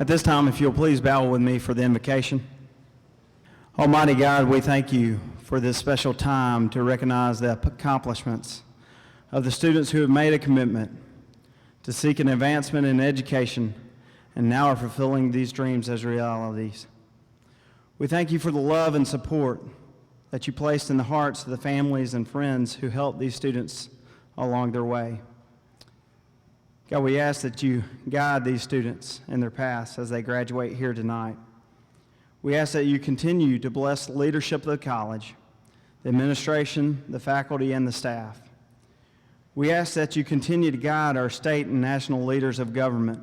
At this time, if you'll please bow with me for the invocation. Almighty God, we thank you for this special time to recognize the accomplishments of the students who have made a commitment to seek an advancement in education and now are fulfilling these dreams as realities. We thank you for the love and support that you placed in the hearts of the families and friends who helped these students along their way. God, we ask that you guide these students in their paths as they graduate here tonight. We ask that you continue to bless the leadership of the college, the administration, the faculty, and the staff. We ask that you continue to guide our state and national leaders of government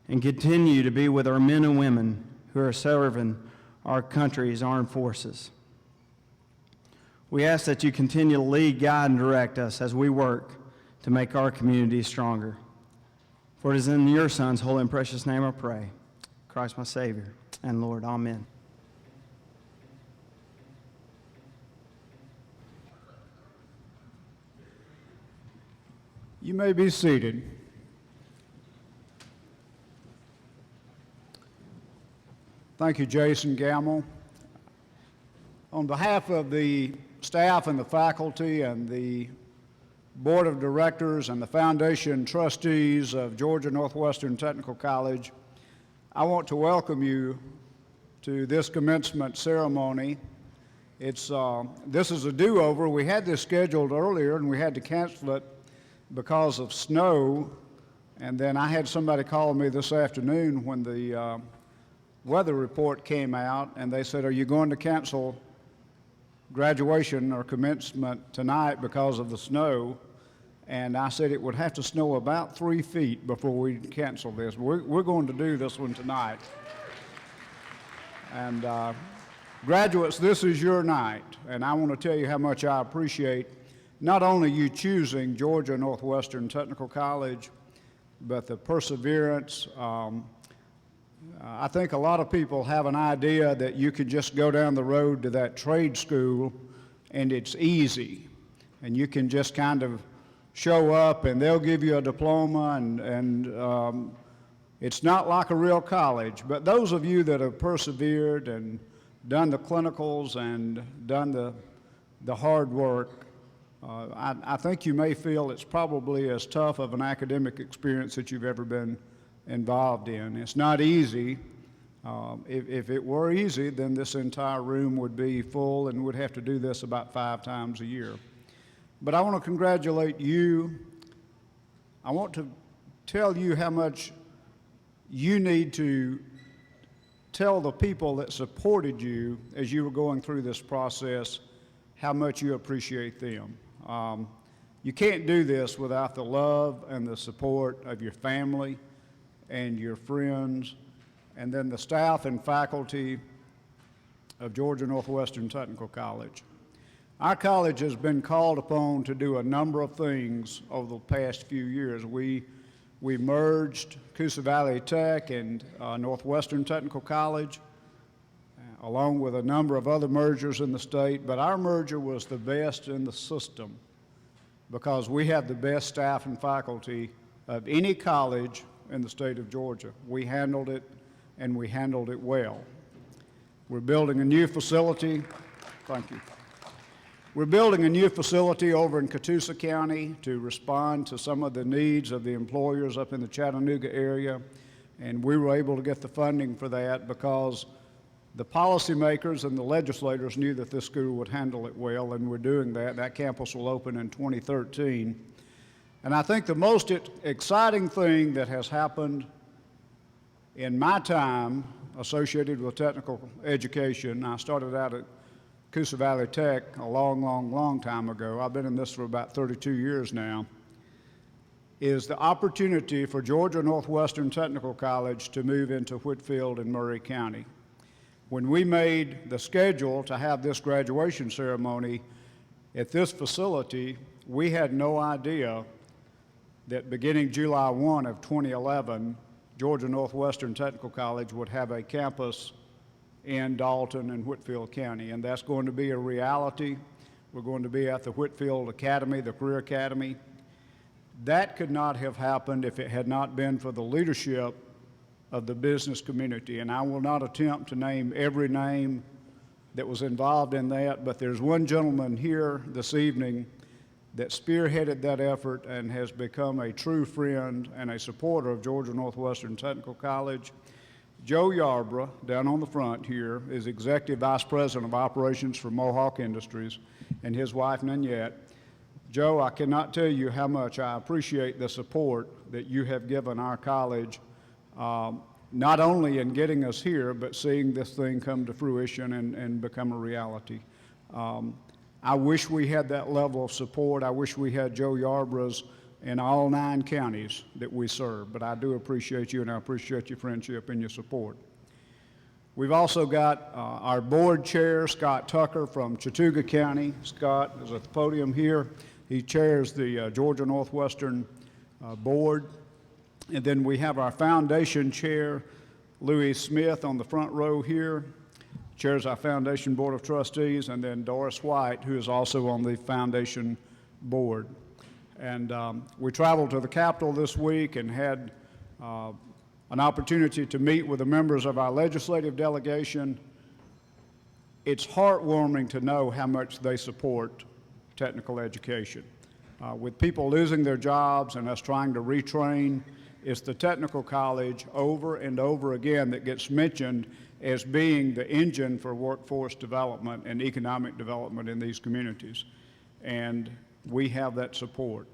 and continue to be with our men and women who are serving our country's armed forces. We ask that you continue to lead, guide, and direct us as we work to make our community stronger. For it is in your Son's holy and precious name I pray, Christ my Savior and Lord. Amen. You may be seated. Thank you, Jason Gamble. On behalf of the staff and the faculty and the Board of Directors and the Foundation Trustees of Georgia Northwestern Technical College, I want to welcome you to this commencement ceremony. This is a do-over. We had this scheduled earlier and we had to cancel it because of snow, and then I had somebody call me this afternoon when the weather report came out, and they said, "Are you going to cancel graduation or commencement tonight because of the snow?" And I said it would have to snow about 3 feet before we cancel this. We're going to do this one tonight. And graduates, this is your night, and I want to tell you how much I appreciate not only you choosing Georgia Northwestern Technical College, but the perseverance. I think a lot of people have an idea that you could just go down the road to that trade school and it's easy, and you can just kind of show up and they'll give you a diploma, and it's not like a real college. But those of you that have persevered and done the clinicals and done the hard work, I think you may feel it's probably as tough of an academic experience that you've ever been involved in. It's not easy. If it were easy, then this entire room would be full and would have to do this about 5 times a year. But I want to congratulate you. I want to tell you how much you need to tell the people that supported you as you were going through this process how much you appreciate them. You can't do this without the love and the support of your family and your friends, and then the staff and faculty of Georgia Northwestern Technical College. Our college has been called upon to do a number of things over the past few years. We merged Coosa Valley Tech and Northwestern Technical College, along with a number of other mergers in the state, but our merger was the best in the system because we have the best staff and faculty of any college in the state of Georgia. We handled it, and we handled it well. We're building a new facility. Thank you. We're building a new facility over in Catoosa County to respond to some of the needs of the employers up in the Chattanooga area, and we were able to get the funding for that because the policymakers and the legislators knew that this school would handle it well, and we're doing that. That campus will open in 2013. And I think the most exciting thing that has happened in my time associated with technical education, I started out at Coosa Valley Tech a long time ago. I've been in this for about 32 years now, is the opportunity for Georgia Northwestern Technical College to move into Whitfield and Murray County. When we made the schedule to have this graduation ceremony at this facility, we had no idea that beginning July 1 of 2011, Georgia Northwestern Technical College would have a campus in Dalton and Whitfield County, and that's going to be a reality. We're going to be at the Whitfield Academy, the Career Academy. That could not have happened if it had not been for the leadership of the business community. And I will not attempt to name every name that was involved in that, but there's one gentleman here this evening that spearheaded that effort and has become a true friend and a supporter of Georgia Northwestern Technical College. Joe Yarbrough, down on the front here, is Executive Vice President of Operations for Mohawk Industries, and his wife, Nanette. Joe, I cannot tell you how much I appreciate the support that you have given our college, not only in getting us here, but seeing this thing come to fruition and become a reality. I wish we had that level of support. I wish we had Joe Yarbrough's in all 9 counties that we serve, but I do appreciate you, and I appreciate your friendship and your support. We've also got our board chair, Scott Tucker from Chattooga County. Scott is at the podium here. He chairs the Georgia Northwestern board. And then we have our foundation chair, Louis Smith, on the front row here, chairs our foundation board of trustees, and then Doris White, who is also on the foundation board. And we traveled to the Capitol this week and had an opportunity to meet with the members of our legislative delegation. It's heartwarming to know how much they support technical education. With people losing their jobs and us trying to retrain, it's the technical college over and over again that gets mentioned as being the engine for workforce development and economic development in these communities. And we have that support.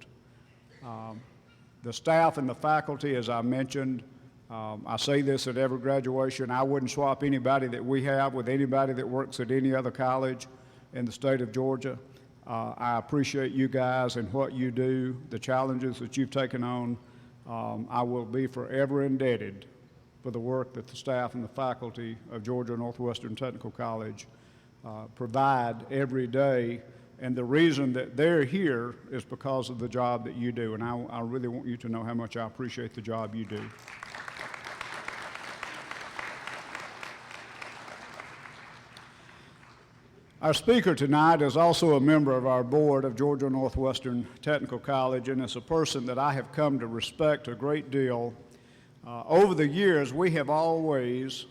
The staff and the faculty, as I mentioned, I say this at every graduation, I wouldn't swap anybody that we have with anybody that works at any other college in the state of Georgia. I appreciate you guys and what you do, the challenges that you've taken on. I will be forever indebted for the work that the staff and the faculty of Georgia Northwestern Technical College provide every day. And the reason that they're here is because of the job that you do. And I really want you to know how much I appreciate the job you do. Our speaker tonight is also a member of our board of Georgia Northwestern Technical College, and is a person that I have come to respect a great deal. Over the years, we have always,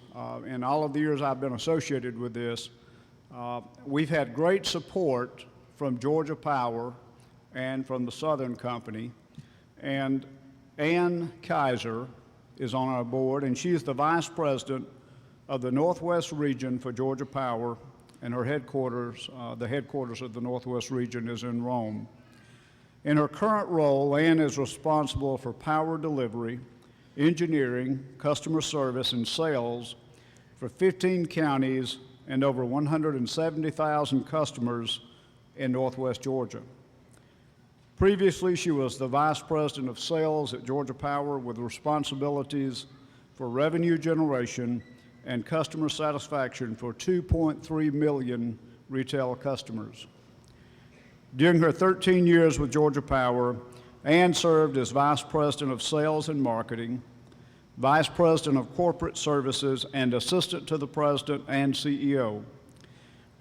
in all of the years I've been associated with this, we've had great support from Georgia Power and from the Southern Company. And Ann Kaiser is on our board, and she's the Vice President of the Northwest Region for Georgia Power, and her headquarters, the headquarters of the Northwest Region is in Rome. In her current role, Ann is responsible for power delivery, engineering, customer service, and sales for 15 counties and over 170,000 customers in Northwest Georgia. Previously, she was the Vice President of Sales at Georgia Power with responsibilities for revenue generation and customer satisfaction for 2.3 million retail customers. During her 13 years with Georgia Power, Ann served as Vice President of Sales and Marketing, Vice President of Corporate Services, and Assistant to the President and CEO.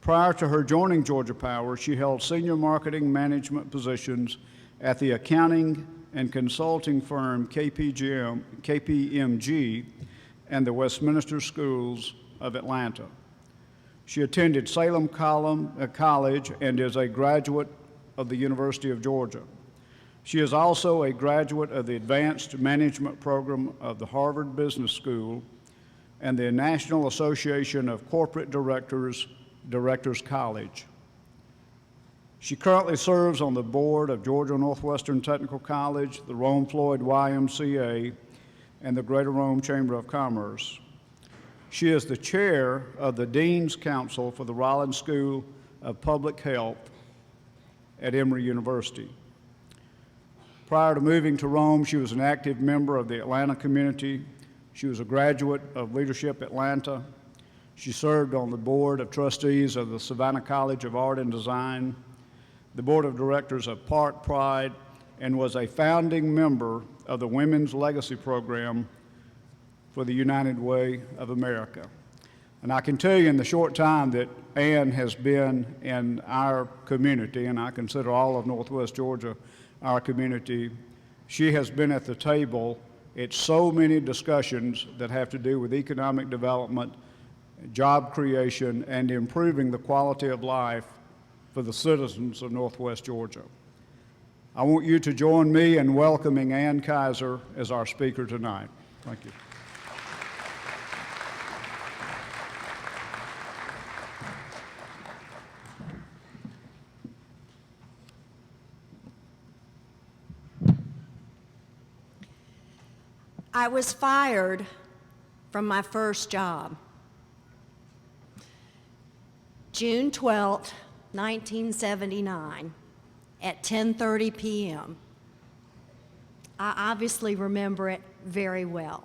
Prior to her joining Georgia Power, she held senior marketing management positions at the accounting and consulting firm KPMG and the Westminster Schools of Atlanta. She attended Salem College and is a graduate of the University of Georgia. She is also a graduate of the Advanced Management Program of the Harvard Business School and the National Association of Corporate Directors College. She currently serves on the board of Georgia Northwestern Technical College, the Rome Floyd YMCA, and the Greater Rome Chamber of Commerce. She is the chair of the Dean's Council for the Rollins School of Public Health at Emory University. Prior to moving to Rome, she was an active member of the Atlanta community. She was a graduate of Leadership Atlanta. She served on the board of trustees of the Savannah College of Art and Design, the board of directors of Park Pride, and was a founding member of the Women's Legacy Program for the United Way of America. And I can tell you in the short time that Ann has been in our community, and I consider all of Northwest Georgia our community, she has been at the table It's so many discussions that have to do with economic development, job creation, and improving the quality of life for the citizens of Northwest Georgia. I want you to join me in welcoming Ann Kaiser as our speaker tonight. Thank you. I was fired from my first job. June 12th, 1979, at 10:30 p.m. I obviously remember it very well.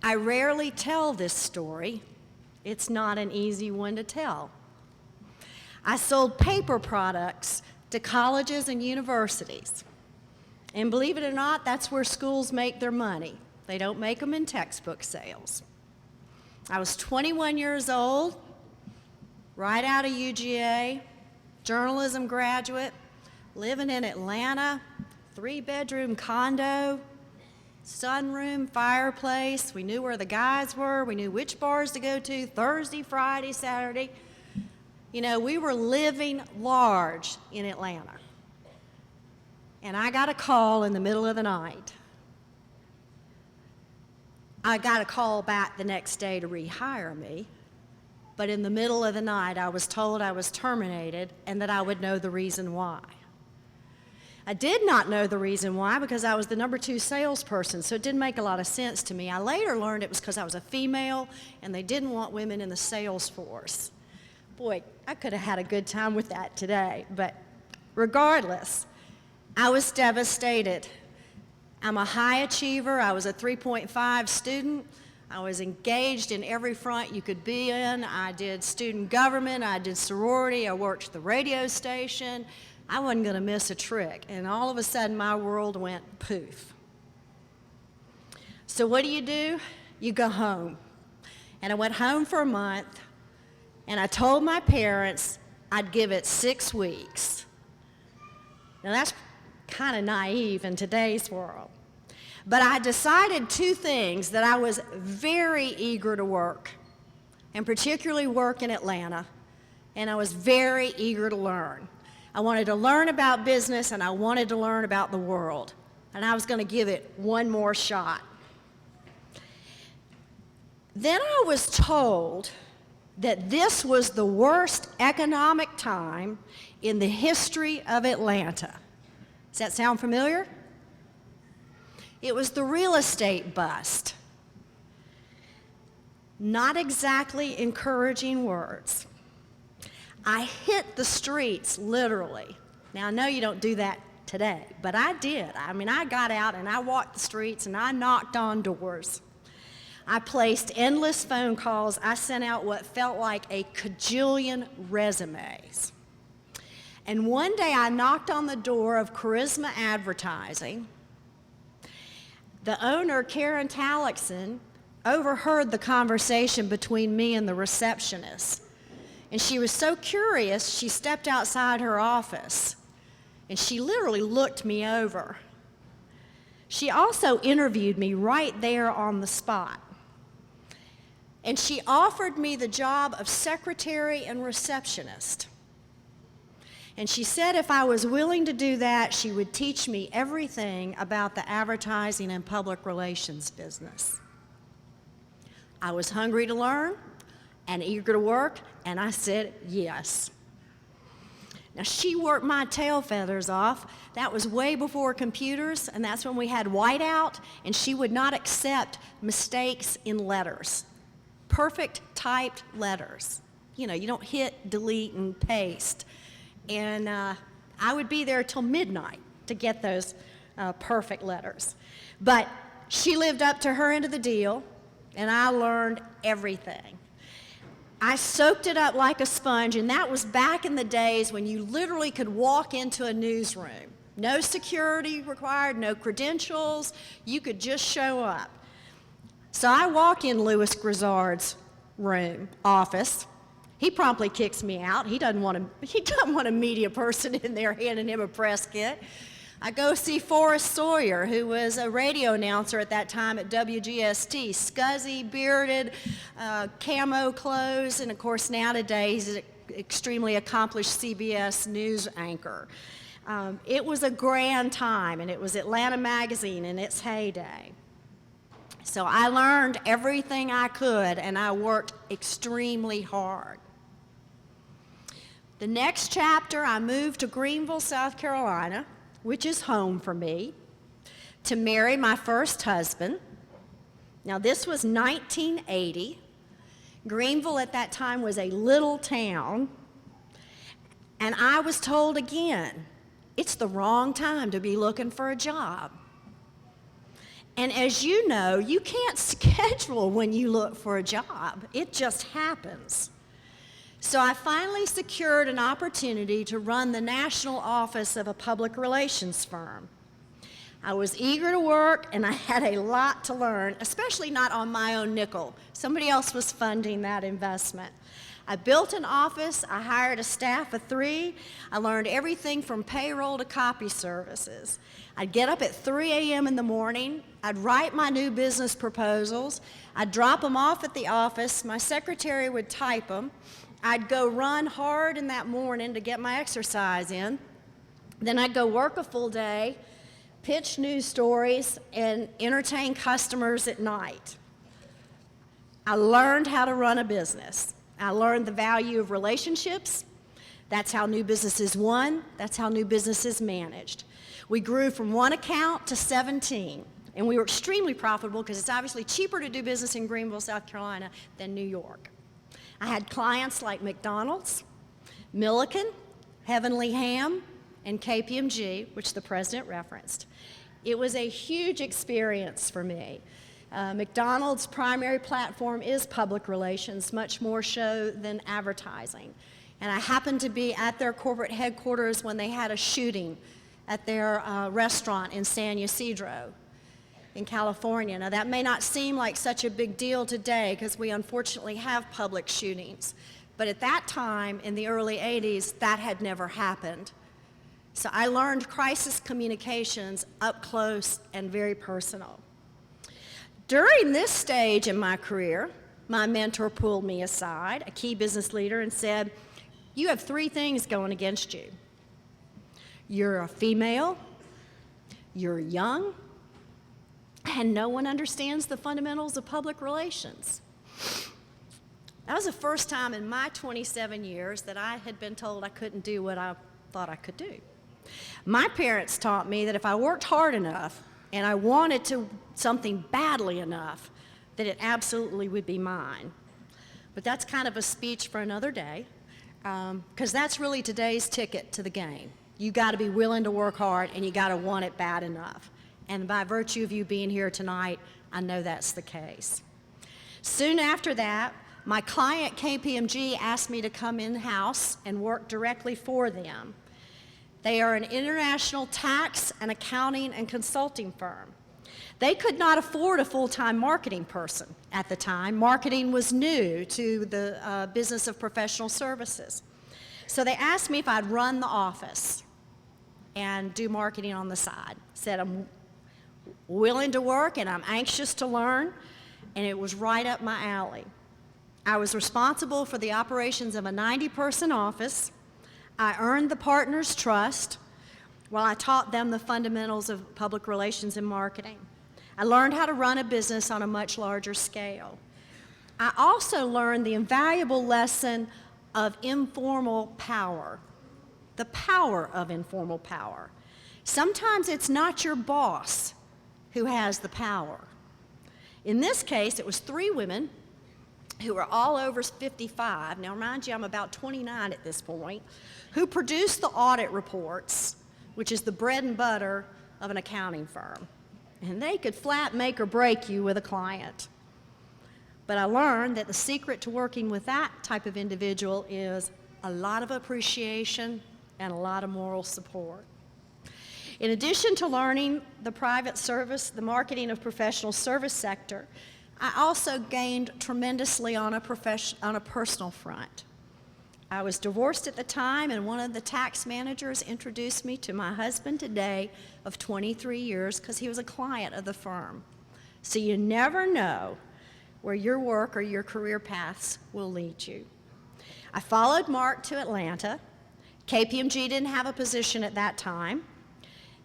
I rarely tell this story. It's not an easy one to tell. I sold paper products to colleges and universities. And believe it or not, that's where schools make their money. They don't make them in textbook sales. I was 21 years old, right out of UGA, journalism graduate, living in Atlanta, 3-bedroom condo, sunroom, fireplace. We knew where the guys were. We knew which bars to go to Thursday, Friday, Saturday. You know, we were living large in Atlanta. And I got a call in the middle of the night. I got a call back the next day to rehire me, but in the middle of the night I was told I was terminated and that I would know the reason why. I did not know the reason why because I was the number 2 salesperson, so it didn't make a lot of sense to me. I later learned it was because I was a female and they didn't want women in the sales force. Boy, I could have had a good time with that today, but regardless, I was devastated. I'm a high achiever. I was a 3.5 student. I was engaged in every front you could be in. I did student government. I did sorority. I worked at the radio station. I wasn't going to miss a trick. And all of a sudden, my world went poof. So what do? You go home. And I went home for a month, and I told my parents I'd give it 6 weeks. Now, that's kind of naive in today's world. But I decided 2 things: that I was very eager to work, and particularly work in Atlanta, and I was very eager to learn. I wanted to learn about business, and I wanted to learn about the world, and I was going to give it one more shot. Then I was told that this was the worst economic time in the history of Atlanta. Does that sound familiar? It was the real estate bust. Not exactly encouraging words. I hit the streets, literally. Now, I know you don't do that today, but I did. I mean, I got out and I walked the streets and I knocked on doors. I placed endless phone calls. I sent out what felt like a cajillion resumes. And one day I knocked on the door of Charisma Advertising. The owner, Karen Tallickson, overheard the conversation between me and the receptionist. And she was so curious, she stepped outside her office. And she literally looked me over. She also interviewed me right there on the spot. And she offered me the job of secretary and receptionist. And she said if I was willing to do that, she would teach me everything about the advertising and public relations business. I was hungry to learn and eager to work, and I said yes. Now, she worked my tail feathers off. That was way before computers, and that's when we had whiteout, and she would not accept mistakes in letters. Perfect typed letters. You know, you don't hit delete and paste. And I would be there till midnight to get those perfect letters. But she lived up to her end of the deal, and I learned everything. I soaked it up like a sponge, and that was back in the days when you literally could walk into a newsroom. No security required, no credentials. You could just show up. So I walk in Louis Grizzard's office. He promptly kicks me out. He doesn't want a media person in there handing him a press kit. I go see Forrest Sawyer, who was a radio announcer at that time at WGST, scuzzy, bearded, camo clothes, and of course nowadays he's an extremely accomplished CBS news anchor. It was a grand time, and it was Atlanta Magazine in its heyday. So I learned everything I could, and I worked extremely hard. The next chapter, I moved to Greenville, South Carolina, which is home for me, to marry my first husband. Now, this was 1980. Greenville at that time was a little town, and I was told again, it's the wrong time to be looking for a job. And as you know, you can't schedule when you look for a job. It just happens. So I finally secured an opportunity to run the national office of a public relations firm. I was eager to work, and I had a lot to learn, especially not on my own nickel. Somebody else was funding that investment. I built an office, I hired a staff of 3, I learned everything from payroll to copy services. I'd get up at 3 a.m. in the morning, I'd write my new business proposals, I'd drop them off at the office, my secretary would type them, I'd go run hard in that morning to get my exercise in, then I'd go work a full day, pitch news stories, and entertain customers at night. I learned how to run a business. I learned the value of relationships. That's how new business is won. That's how new business is managed. We grew from 1 account to 17, and we were extremely profitable because it's obviously cheaper to do business in Greenville, South Carolina than New York. I had clients like McDonald's, Milliken, Heavenly Ham, and KPMG, which the president referenced. It was a huge experience for me. McDonald's primary platform is public relations, much more so than advertising. And I happened to be at their corporate headquarters when they had a shooting at their restaurant in San Ysidro in California. Now, that may not seem like such a big deal today because we unfortunately have public shootings. But at that time, in the early 80s, that had never happened. So I learned crisis communications up close and very personal. During this stage in my career, my mentor pulled me aside, a key business leader, and said, "You have 3 things going against you. You're a female, you're young, and no one understands the fundamentals of public relations." That was the first time in my 27 years that I had been told I couldn't do what I thought I could do. My parents taught me that if I worked hard enough and I wanted to something badly enough, that it absolutely would be mine. But that's kind of a speech for another day, because that's really today's ticket to the game. You got to be willing to work hard, and you got to want it bad enough. And by virtue of you being here tonight, I know that's the case. Soon after that, my client KPMG asked me to come in-house and work directly for them. They are an international tax and accounting and consulting firm. They could not afford a full-time marketing person at the time. Marketing was new to the business of professional services. So they asked me if I'd run the office and do marketing on the side. Said I'm willing to work and I'm anxious to learn, and it was right up my alley. I was responsible for the operations of a 90-person office. I earned the partners' trust while I taught them the fundamentals of public relations and marketing. I learned how to run a business on a much larger scale. I also learned the invaluable lesson of informal power, the power of informal power. Sometimes it's not your boss who has the power. In this case, it was 3 women who were all over 55, now mind you, I'm about 29 at this point, who produced the audit reports, which is the bread and butter of an accounting firm. And they could flat make or break you with a client. But I learned that the secret to working with that type of individual is a lot of appreciation and a lot of moral support. In addition to learning the private service, the marketing of professional service sector, I also gained tremendously on a personal front. I was divorced at the time, and one of the tax managers introduced me to my husband today of 23 years because he was a client of the firm. So you never know where your work or your career paths will lead you. I followed Mark to Atlanta. KPMG didn't have a position at that time.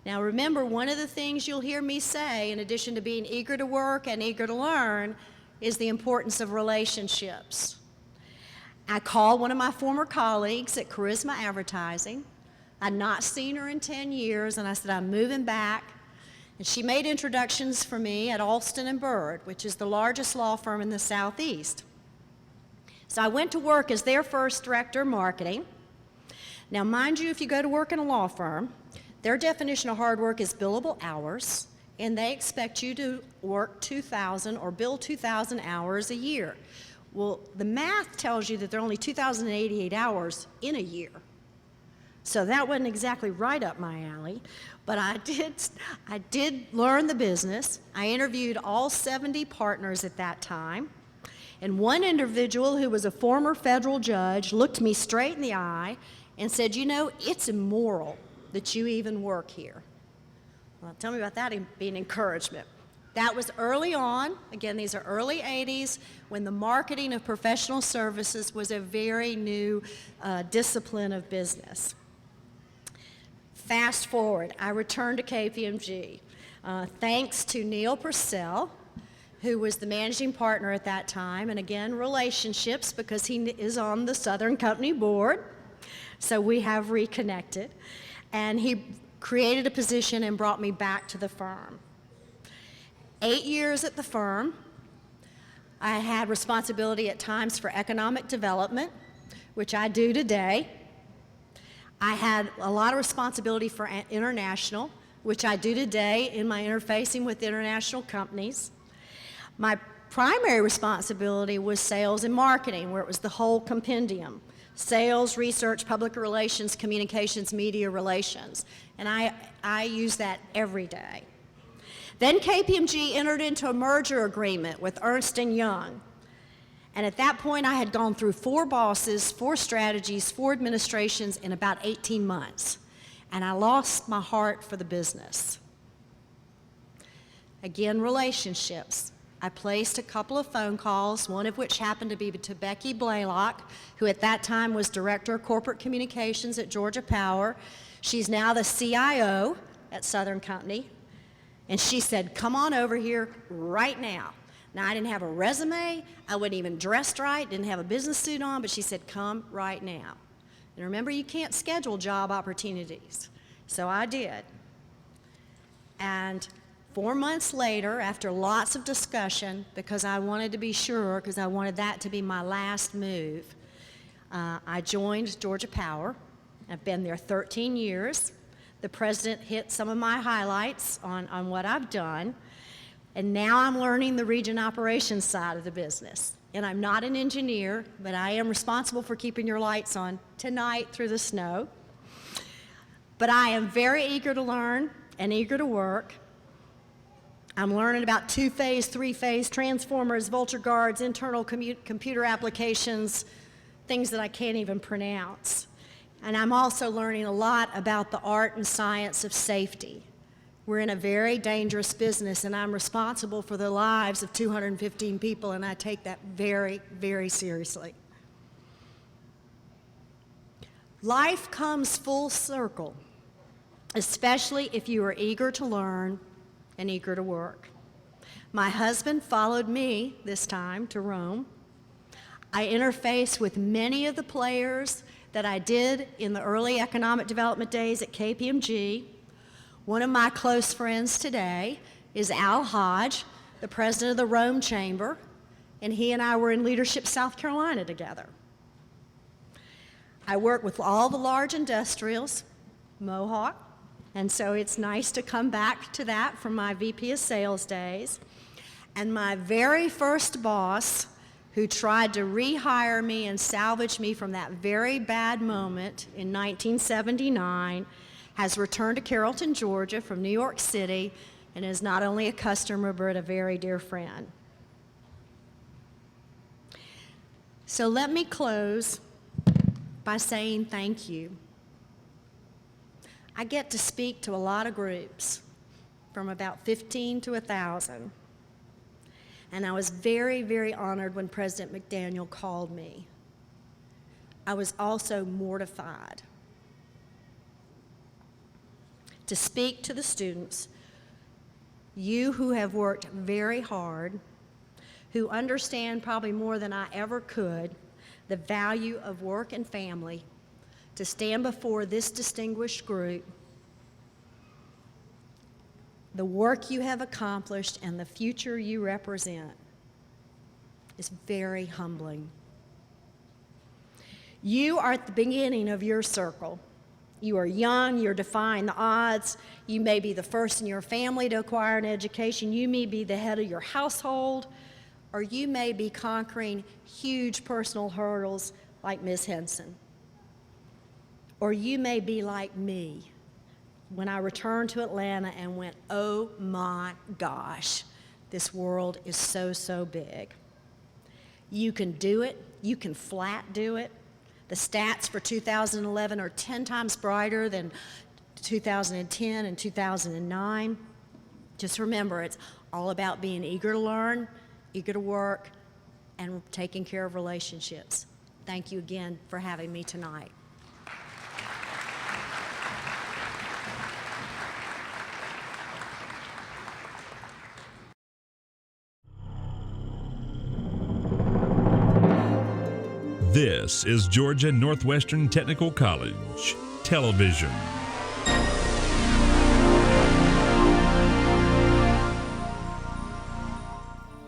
Now remember, one of the things you'll hear me say, in addition to being eager to work and eager to learn, is the importance of relationships. I called one of my former colleagues at Charisma Advertising. I'd not seen her in 10 years, and I said, I'm moving back. And she made introductions for me at Alston & Bird, which is the largest law firm in the Southeast. So I went to work as their first director of marketing. Now, mind you, if you go to work in a law firm, their definition of hard work is billable hours, and they expect you to work 2,000 or bill 2,000 hours a year. Well, the math tells you that there are only 2,088 hours in a year. So that wasn't exactly right up my alley, but I did learn the business. I interviewed all 70 partners at that time, and one individual who was a former federal judge looked me straight in the eye and said, you know, it's immoral that you even work here. Well, tell me about that being encouragement. That was early on. Again, these are early 80s when the marketing of professional services was a very new discipline of business. Fast forward, I returned to KPMG thanks to Neil Purcell, who was the managing partner at that time, and again, relationships because he is on the Southern Company board, so we have reconnected. And he created a position and brought me back to the firm. 8 years at the firm, I had responsibility at times for economic development, which I do today. I had a lot of responsibility for international, which I do today in my interfacing with international companies. My primary responsibility was sales and marketing, where it was the whole compendium. Sales, research, public relations, communications, media relations. And I use that every day. Then KPMG entered into a merger agreement with Ernst & Young. And at that point, I had gone through 4 bosses, 4 strategies, 4 administrations in about 18 months. And I lost my heart for the business. Again, relationships. I placed a couple of phone calls, one of which happened to be to Becky Blaylock, who at that time was Director of Corporate Communications at Georgia Power. She's now the CIO at Southern Company. And she said, come on over here right now. Now, I didn't have a resume. I wasn't even dressed right, didn't have a business suit on, but she said, come right now. And remember, you can't schedule job opportunities. So I did. And 4 months later, after lots of discussion, because I wanted to be sure, because I wanted that to be my last move, I joined Georgia Power. I've been there 13 years. The president hit some of my highlights on what I've done, and now I'm learning the region operations side of the business. And I'm not an engineer, but I am responsible for keeping your lights on tonight through the snow. But I am very eager to learn and eager to work. I'm learning about 2-phase, 3-phase transformers, vulture guards, internal computer applications, things that I can't even pronounce. And I'm also learning a lot about the art and science of safety. We're in a very dangerous business, and I'm responsible for the lives of 215 people, and I take that very, very seriously. Life comes full circle, especially if you are eager to learn and eager to work. My husband followed me this time to Rome. I interfaced with many of the players that I did in the early economic development days at KPMG. One of my close friends today is Al Hodge, the president of the Rome Chamber, and he and I were in Leadership South Carolina together. I work with all the large industrials, Mohawk, and so it's nice to come back to that from my VP of Sales days. And my very first boss, who tried to rehire me and salvage me from that very bad moment in 1979, has returned to Carrollton, Georgia from New York City, and is not only a customer, but a very dear friend. So let me close by saying thank you. I get to speak to a lot of groups, from about 15 to 1,000. And I was very, very honored when President McDaniel called me. I was also mortified to speak to the students, you who have worked very hard, who understand probably more than I ever could the value of work and family, to stand before this distinguished group. The work you have accomplished and the future you represent is very humbling. You are at the beginning of your circle. You are young, you're defying the odds. You may be the first in your family to acquire an education. You may be the head of your household, or you may be conquering huge personal hurdles like Ms. Henson. Or you may be like me when I returned to Atlanta and went, oh my gosh, this world is so, so big. You can do it. You can flat do it. The stats for 2011 are 10 times brighter than 2010 and 2009. Just remember, it's all about being eager to learn, eager to work, and taking care of relationships. Thank you again for having me tonight. This is Georgia Northwestern Technical College Television.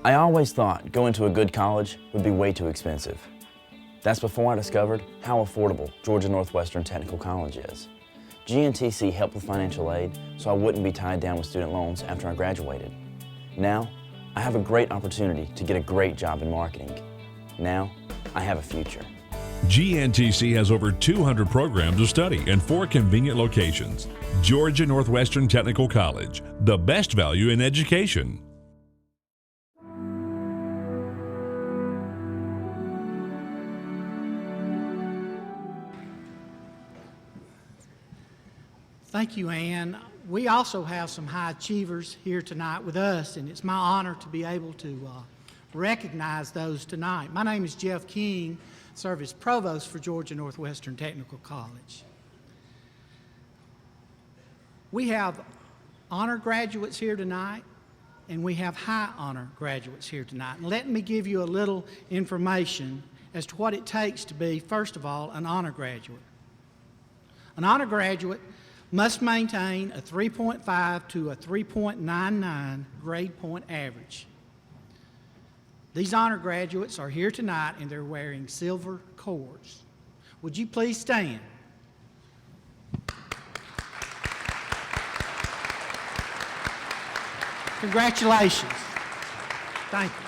I always thought going to a good college would be way too expensive. That's before I discovered how affordable Georgia Northwestern Technical College is. GNTC helped with financial aid so I wouldn't be tied down with student loans after I graduated. Now, I have a great opportunity to get a great job in marketing. Now, I have a future. GNTC has over 200 programs to study in 4 convenient locations. Georgia Northwestern Technical College, the best value in education. Thank you, Ann. We also have some high achievers here tonight with us, and it's my honor to be able to recognize those tonight. My name is Jeff King, serve as Provost for Georgia Northwestern Technical College. We have honor graduates here tonight, and we have high honor graduates here tonight. And let me give you a little information as to what it takes to be, first of all, an honor graduate. An honor graduate must maintain a 3.5 to a 3.99 grade point average. These honor graduates are here tonight and they're wearing silver cords. Would you please stand? Congratulations. Thank you.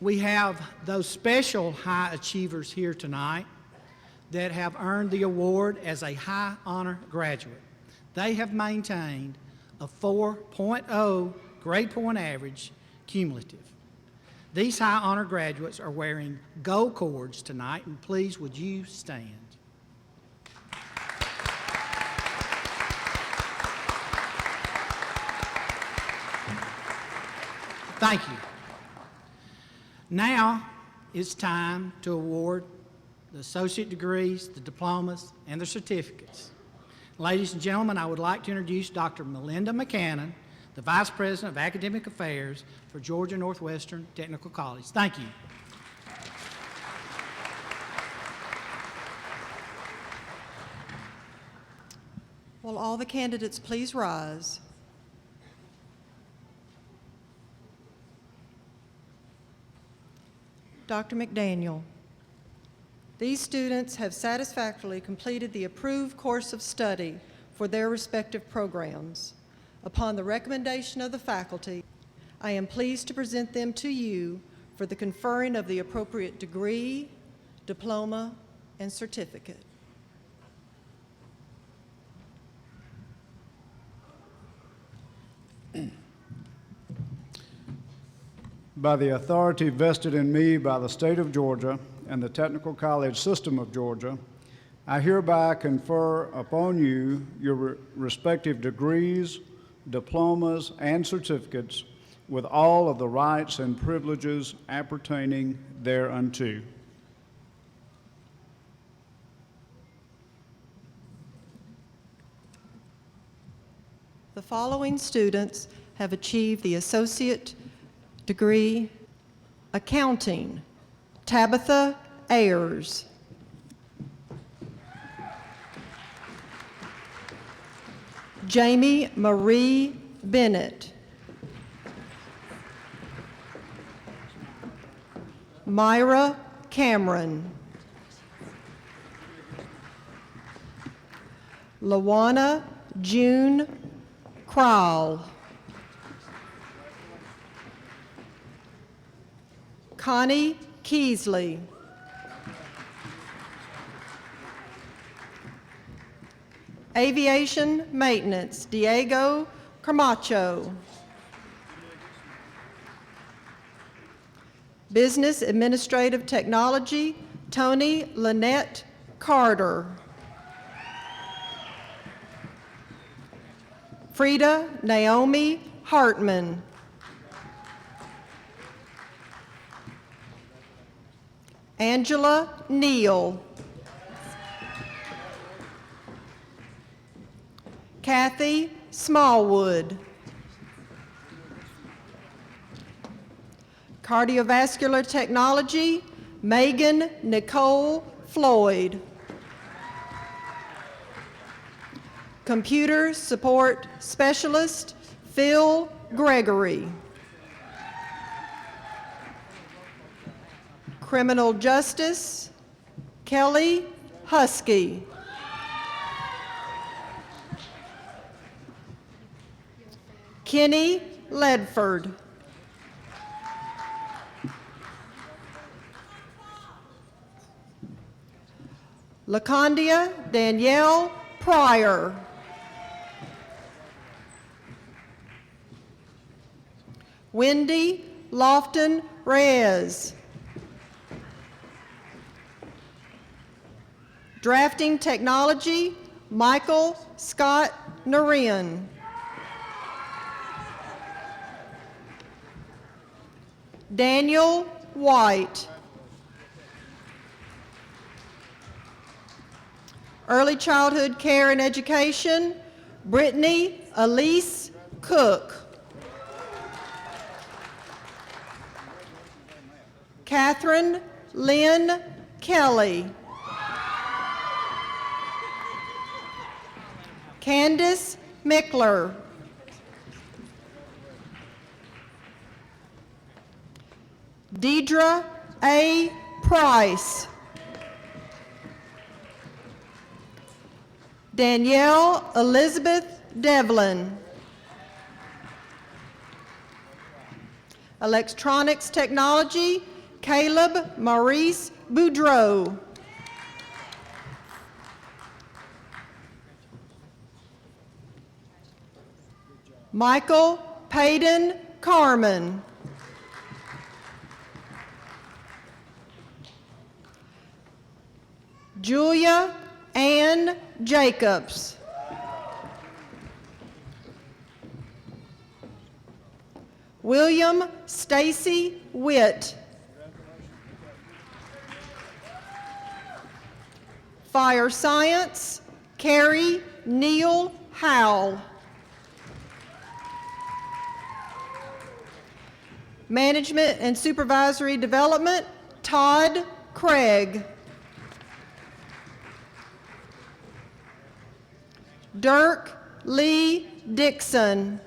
We have those special high achievers here tonight that have earned the award as a high honor graduate. They have maintained a 4.0 grade point average cumulative. These high honor graduates are wearing gold cords tonight, and please would you stand. Thank you. Now it's time to award the associate degrees, the diplomas, and the certificates. Ladies and gentlemen, I would like to introduce Dr. Melinda McCannon, the Vice President of Academic Affairs for Georgia Northwestern Technical College. Thank you. Will all the candidates please rise? Dr. McDaniel, these students have satisfactorily completed the approved course of study for their respective programs. Upon the recommendation of the faculty, I am pleased to present them to you for the conferring of the appropriate degree, diploma, and certificate. By the authority vested in me by the state of Georgia and the Technical College System of Georgia, I hereby confer upon you your respective degrees, diplomas, and certificates with all of the rights and privileges appertaining thereunto. The following students have achieved the associate degree, Accounting: Tabitha Ayers. Jamie Marie Bennett. Myra Cameron. Lawana June Crowell. Connie Keesley. Aviation Maintenance, Diego Camacho. Business Administrative Technology, Tony Lynette Carter. Frida Naomi Hartman. Angela Neal. Kathy Smallwood. Cardiovascular Technology, Megan Nicole Floyd. Computer Support Specialist, Phil Gregory. Criminal Justice, Kelly Husky. Kenny Ledford. LaCondia Danielle Pryor. Wendy Lofton Reyes. Drafting Technology, Michael Scott Narian. Daniel White. Early Childhood Care and Education, Brittany Elise Cook. Catherine Lynn Kelly. Candace Mickler. Deidre A. Price. Danielle Elizabeth Devlin. Electronics Technology, Caleb Maurice Boudreau. Michael Payton Carmen. Julia Ann Jacobs. William Stacy Witt. Fire Science, Carrie Neal Howell. Management and Supervisory Development, Todd Craig. Dirk Lee Dixon.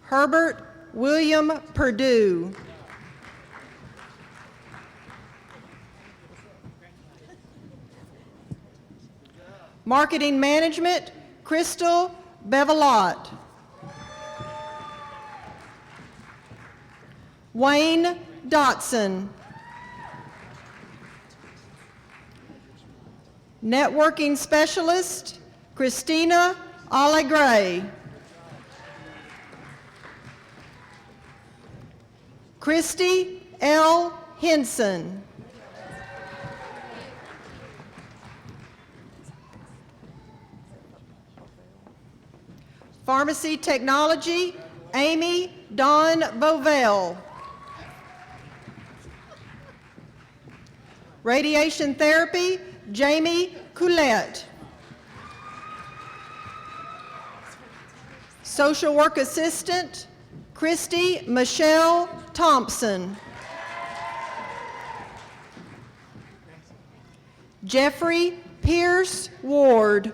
Herbert William Perdue. Marketing Management, Crystal Bevelot. Wayne Dotson. Networking Specialist, Christina Allegre. Christy L. Henson. Pharmacy Technology, Amy Dawn Bovell. Radiation Therapy, Jamie Coulette. Social Work Assistant, Christy Michelle Thompson. Jeffrey Pierce Ward.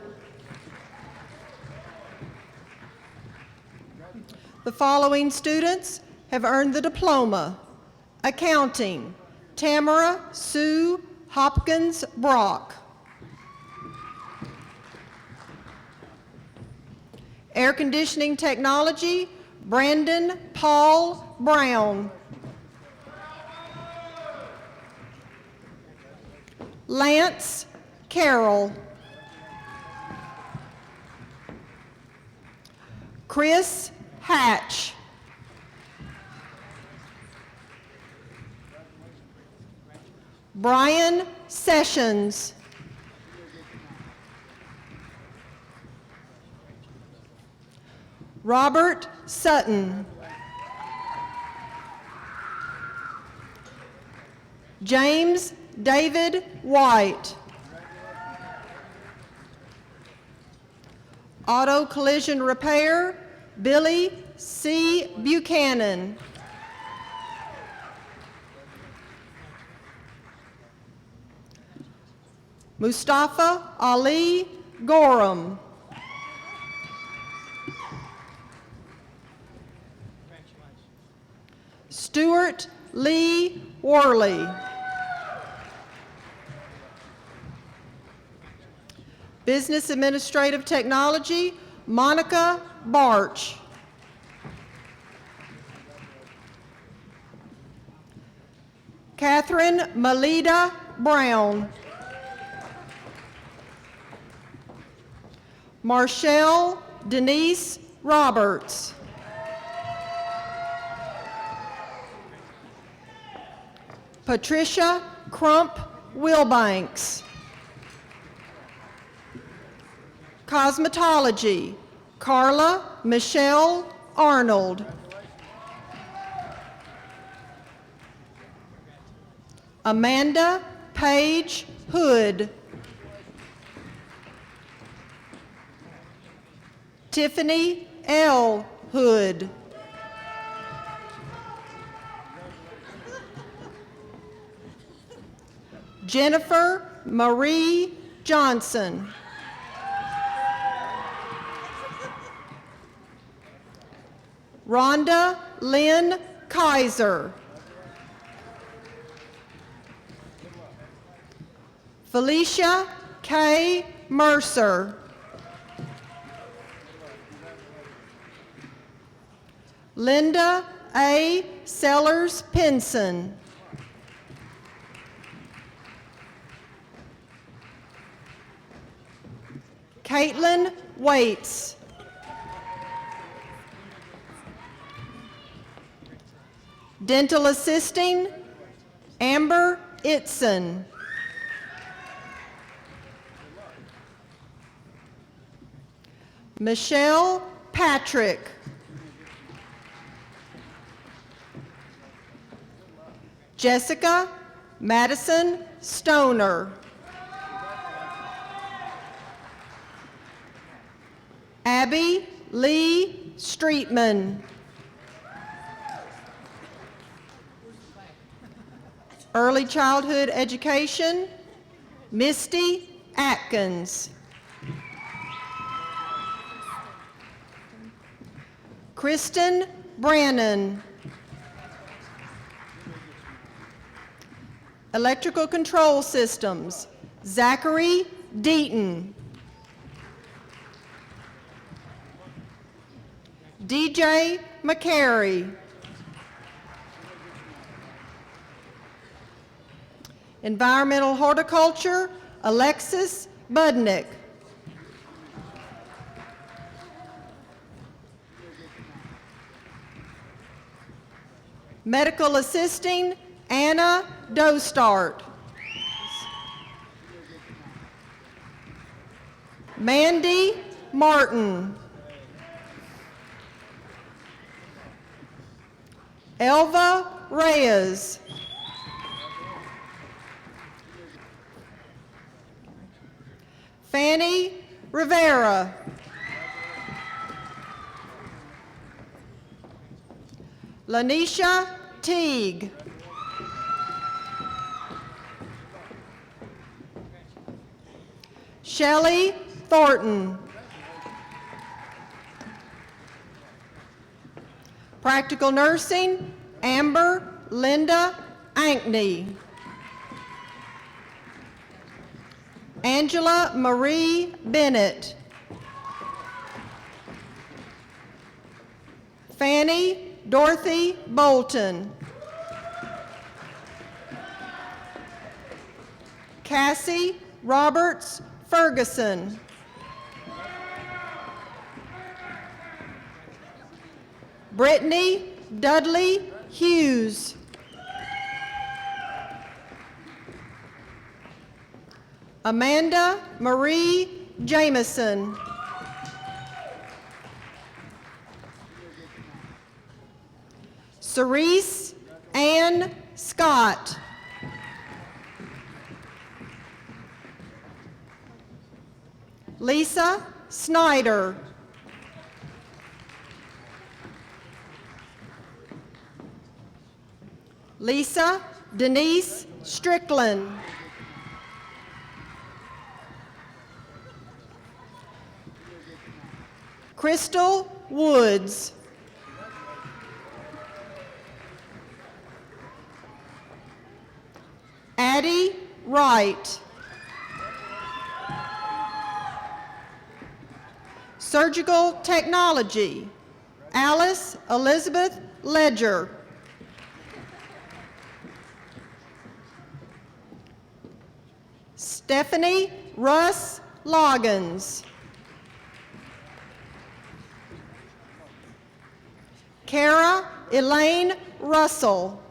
The following students have earned the diploma. Accounting, Tamara Sue Hopkins Brock. Air Conditioning Technology, Brandon Paul Brown. Lance Carroll. Chris Hatch. Brian Sessions. Robert Sutton. James David White. Auto Collision Repair, Billy C. Buchanan. Mustafa Ali Gorham. Stuart Lee Worley. Business Administrative Technology, Monica Barch. Catherine Melita Brown. Marshall Denise Roberts. Patricia Crump Wilbanks. Cosmetology, Carla Michelle Arnold. Amanda Page Hood. Tiffany L. Hood. Jennifer Marie Johnson. Rhonda Lynn Kaiser. Felicia K. Mercer. Linda A. Sellers Pinson. Caitlin Waits. Dental Assisting, Amber Itson. Michelle Patrick. Jessica Madison Stoner. Abby Lee Streetman. Early Childhood Education, Misty Atkins. Kristen Brannon. Electrical Control Systems, Zachary Deaton. DJ McCary. Environmental Horticulture, Alexis Budnick. Medical Assisting, Anna Dostart. Mandy Martin. Elva Reyes. Fanny Rivera. Lanisha Teague. Shelley Thornton. Practical Nursing, Amber Linda Ankney. Angela Marie Bennett. Fanny Dorothy Bolton. Cassie Roberts Ferguson. Brittany Dudley Hughes. Amanda Marie Jameson. Cerise Ann Scott. Lisa Snyder. Lisa Denise Strickland. Crystal Woods. Addie Wright. Surgical Technology, Alice Elizabeth Ledger. Stephanie Russ Loggins. Kara Elaine Russell.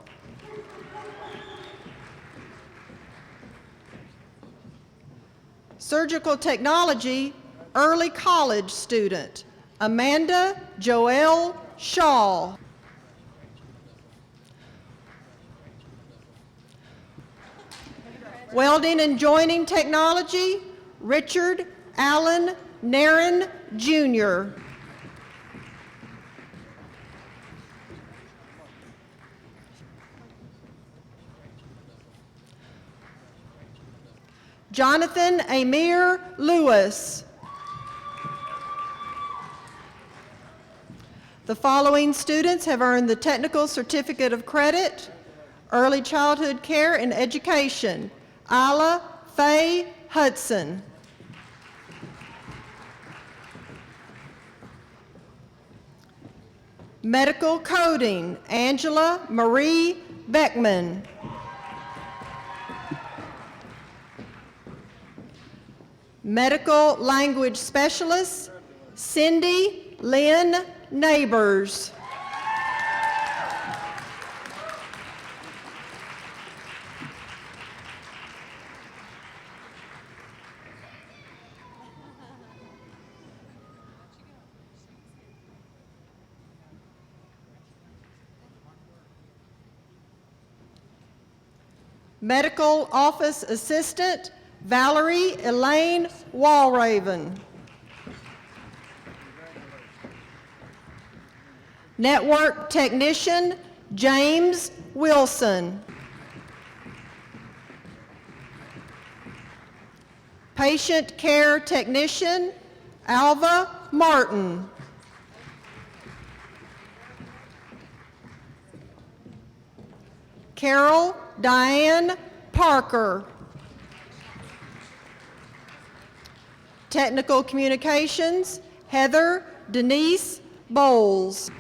Surgical Technology, early college student, Amanda Joelle Shaw. Welding and Joining Technology, Richard Allen Nairn Jr. Jonathan Amir Lewis. The following students have earned the Technical Certificate of Credit, Early Childhood Care and Education, Isla Faye Hudson. Medical Coding, Angela Marie Beckman. Medical Language Specialist, Cindy Lynn Neighbors. Medical Office Assistant, Valerie Elaine Walraven. Network Technician, James Wilson. Patient Care Technician, Alva Martin. Carol Diane Parker. Technical Communications, Heather Denise Bowles.